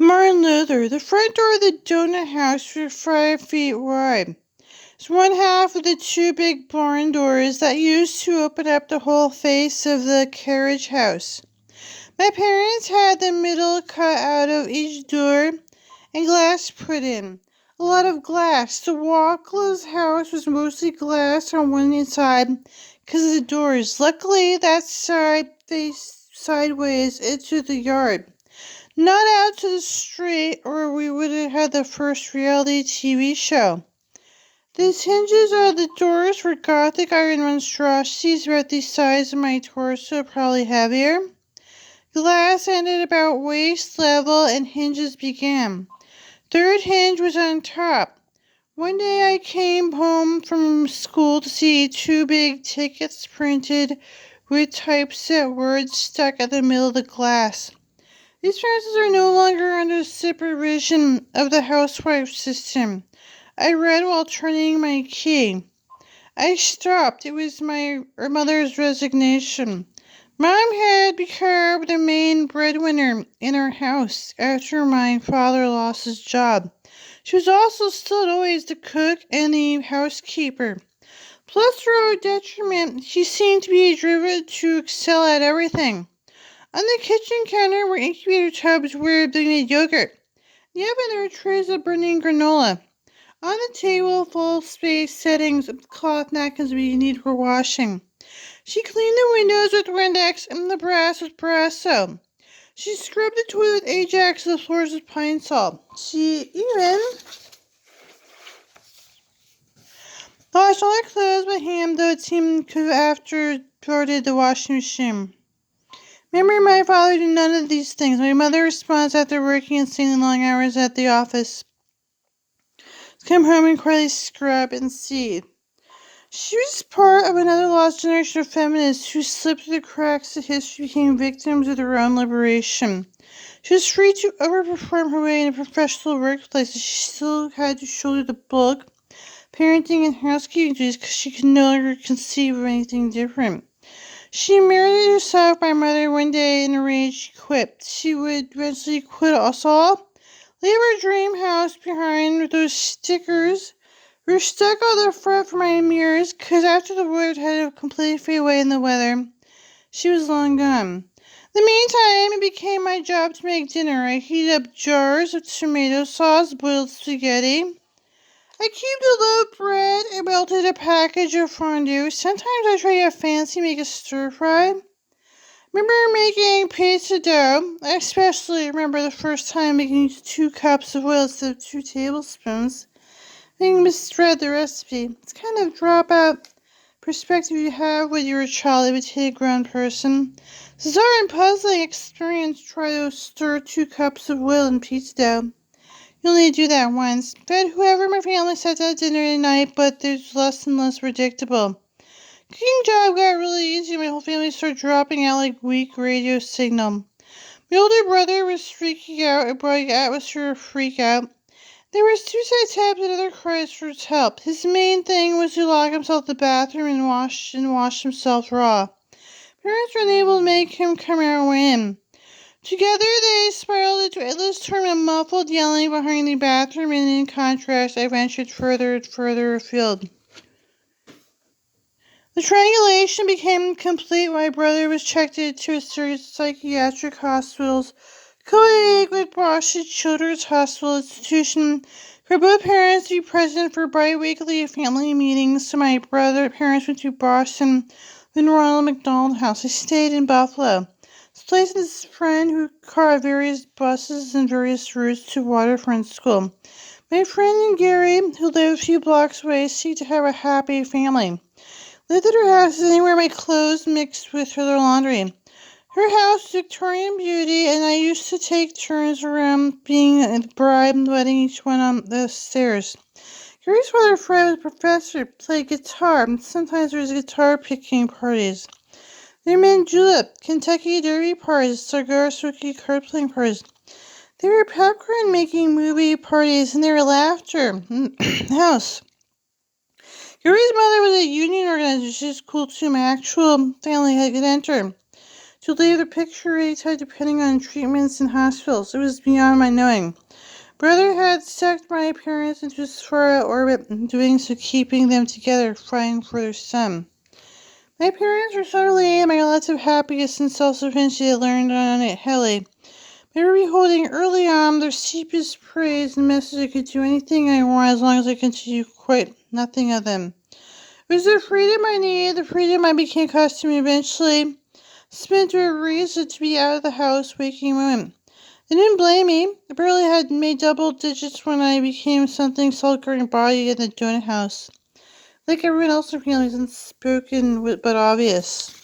Martin Luther, the front door of the donut house was 5 feet wide. It's one half of the two big barn doors that used to open up the whole face of the carriage house. My parents had the middle cut out of each door and glass put in. A lot of glass. The Walkla's house was mostly glass on one side because of the doors. Luckily, that side faced sideways into the yard, not out to the street, or we would have had the first reality TV show. The hinges on the doors were Gothic iron monstrosities about the size of my torso, probably heavier. Glass ended about waist level and hinges began. Third hinge was on top. One day I came home from school to see two big tickets printed with typeset words stuck at the middle of the glass. These fences are no longer under the supervision of the housewife system. I read while turning my key. I stopped. It was my mother's resignation. Mom had become the main breadwinner in our house after my father lost his job. She was also still always the cook and the housekeeper. Plus, to her detriment, she seemed to be driven to excel at everything. On the kitchen counter were incubator tubs where they made yogurt. In the oven there were trays of burning granola. On the table, full space settings of cloth napkins we need for washing. She cleaned the windows with Windex and the brass with Brasso. She scrubbed the toilet with Ajax and the floors with Pine Sol. She even washed all her clothes by hand, though it seemed to have after started the washing machine. Remember, my father did none of these things. My mother responds after working insanely long hours at the office. Come home and quietly scrub and seed. She was part of another lost generation of feminists who slipped through the cracks of history, became victims of their own liberation. She was free to overperform her way in a professional workplace, but she still had to shoulder the bulk, parenting and housekeeping duties, because she could no longer conceive of anything different. She married herself, my mother, one day in a rage. She quit. She would eventually quit us all, leave her dream house behind with those stickers were stuck on the front for my mirrors, because after the wood had completely fade away in the weather, she was long gone. In the meantime, it became my job to make dinner. I heated up jars of tomato sauce, boiled spaghetti. I cubed a loaf of bread and melted a package of fondue. Sometimes I try to get fancy and make a stir fry. Remember making pizza dough? I especially remember the first time making 2 cups of oil instead of 2 tablespoons. I misread the recipe. It's kind of drop-out perspective you have when you're a child imitating a grown person. It's a bizarre and puzzling experience to try to stir 2 cups of oil in pizza dough. You only do that once. Fed whoever my family sat down at dinner at night, but there's less and less predictable. Cooking job got really easy. My whole family started dropping out like weak radio signal. My older brother was freaking out. It brought the atmosphere of freak out. There were suicide attempts and other cries for help. His main thing was to lock himself in the bathroom and wash himself raw. Parents were unable to make him come out or in. Together they spiraled into endless torment of muffled yelling behind the bathroom, and in contrast I ventured further and further afield. The triangulation became complete when my brother was checked into a series of psychiatric hospitals, co-ed with Boston Children's Hospital Institution, for both parents to be present for bi-weekly family meetings. So my parents went to Boston, the Ronald McDonald House. I stayed in Buffalo. This place with his friend who carved various buses and various routes to Waterfront School. My friend Gary, who lived a few blocks away, seemed to have a happy family. Lived at her house anywhere my clothes mixed with her laundry. Her house was Victorian beauty, and I used to take turns around being the bride and letting each one on the stairs. Gary's father, Fred, was a professor, played guitar, and sometimes there was guitar picking parties. There were julep, Kentucky Derby parties, cigar smoking card playing parties. There were popcorn making movie parties, and there were laughter in the house. Gary's mother was a union organizer. She was cool too. My actual family had could enter. to leave the picture tied depending on treatments in hospitals. It was beyond my knowing. Brother had sucked my parents into his far-out orbit, doing so keeping them together, fighting for their son. My parents were so relieved my relative happiness and self-sufficiency had learned on it heavily. They were beholding early on their steepest praise and message I could do anything I want as long as I continued quite nothing of them. It was the freedom I needed, the freedom I became accustomed to eventually spent to a reason to be out of the house waking women. They didn't blame me. I barely had made double digits when I became something solitary body in the donut house. Like everyone else in families, unspoken but obvious.